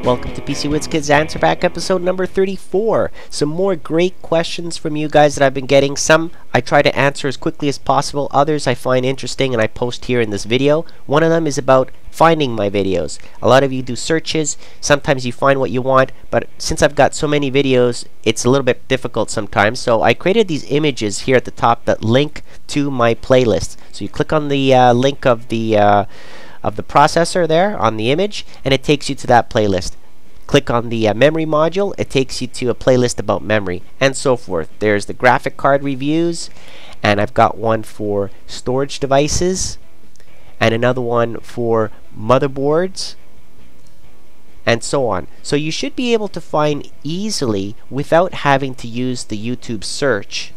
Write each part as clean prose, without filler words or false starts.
Welcome to PCWizKid's Answer Back episode number 34. Some more great questions from you guys that I've been getting. Some I try to answer as quickly as possible. Others I find interesting and I post here in this video. One of them is about finding my videos. A lot of you do searches. Sometimes you find what you want, but since I've got so many videos, it's a little bit difficult sometimes. So I created these images here at the top that link to my playlist. So you click on the link of the processor there on the image, and it takes you to that playlist. Click on the memory module, it takes you to a playlist about memory, and so forth. There's the graphic card reviews, and I've got one for storage devices, and another one for motherboards, and so on. So you should be able to find easily, without having to use the YouTube search,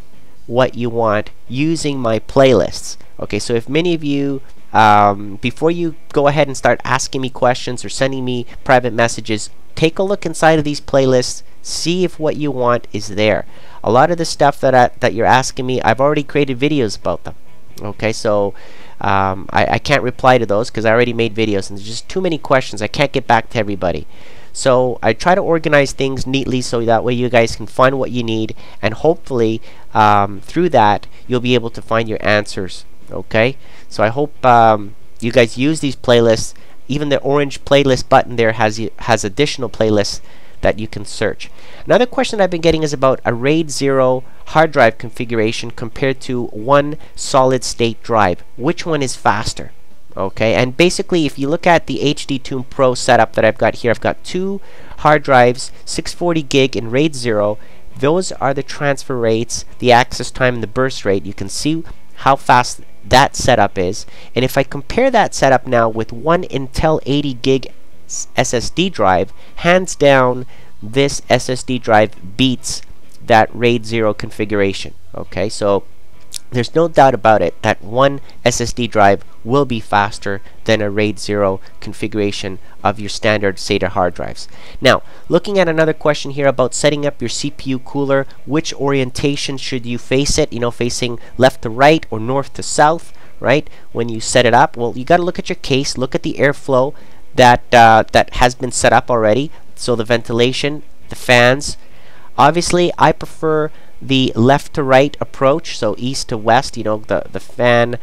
what you want using my playlists. Okay, so if many of you before you go ahead and start asking me questions or sending me private messages, take a look inside of these playlists, see if what you want is there. A lot of the stuff that you're asking me, I've already created videos about them. Okay, so I can't reply to those because I already made videos and there's just too many questions. I can't get back to everybody. So I try to organize things neatly so that way you guys can find what you need, and hopefully through that you'll be able to find your answers. Okay, so I hope you guys use these playlists. Even the orange playlist button there has additional playlists that you can search. Another question I've been getting is about a RAID 0 hard drive configuration compared to one solid state drive. Which one is faster? Okay, and basically if you look at the HD Tune Pro setup that I've got here, I've got two hard drives, 640 gig in RAID 0. Those are the transfer rates, the access time, and the burst rate. You can see how fast that setup is, and if I compare that setup now with one Intel 80 gig SSD drive, hands down this SSD drive beats that RAID 0 configuration. Okay, so there's no doubt about it that one SSD drive will be faster than a RAID 0 configuration of your standard SATA hard drives. Now, looking at another question here about setting up your CPU cooler, which orientation should you face it? You know, facing left to right or north to south, right? When you set it up, well, you got to look at your case, look at the airflow that has been set up already. So the ventilation, the fans. Obviously, I prefer the left to right approach, so east to west, you know, the fan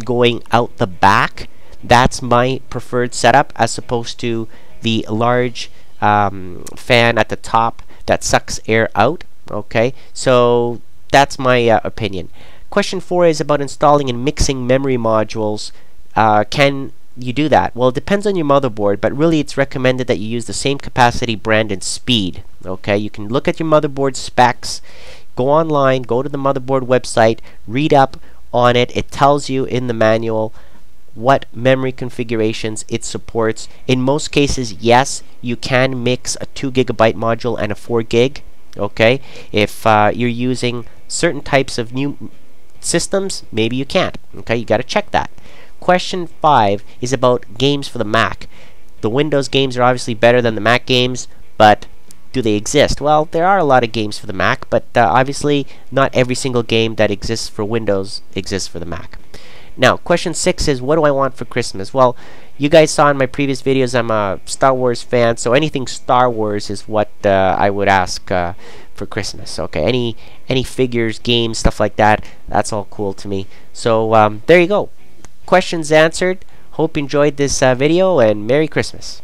going out the back. That's my preferred setup, as opposed to the large fan at the top that sucks air out. Okay, so that's my opinion. Question 4 is about installing and mixing memory modules. Can you do that? Well, it depends on your motherboard, but really it's recommended that you use the same capacity, brand, and speed. Okay, you can look at your motherboard specs, go online, go to the motherboard website, read up on it. It tells you in the manual what memory configurations it supports. In most cases, yes, you can mix a 2 GB module and a 4 gig. Okay, if you're using certain types of new systems, maybe you can't. Okay, you got to check that. Question 5 is about games for the Mac. The Windows games are obviously better than the Mac games, but do they exist? Well, there are a lot of games for the Mac, but obviously not every single game that exists for Windows exists for the Mac. Now, question 6 is, what do I want for Christmas? Well, you guys saw in my previous videos I'm a Star Wars fan, so anything Star Wars is what I would ask for Christmas. Okay, any figures, games, stuff like that, that's all cool to me. So there you go. Questions answered. Hope you enjoyed this video, and Merry Christmas.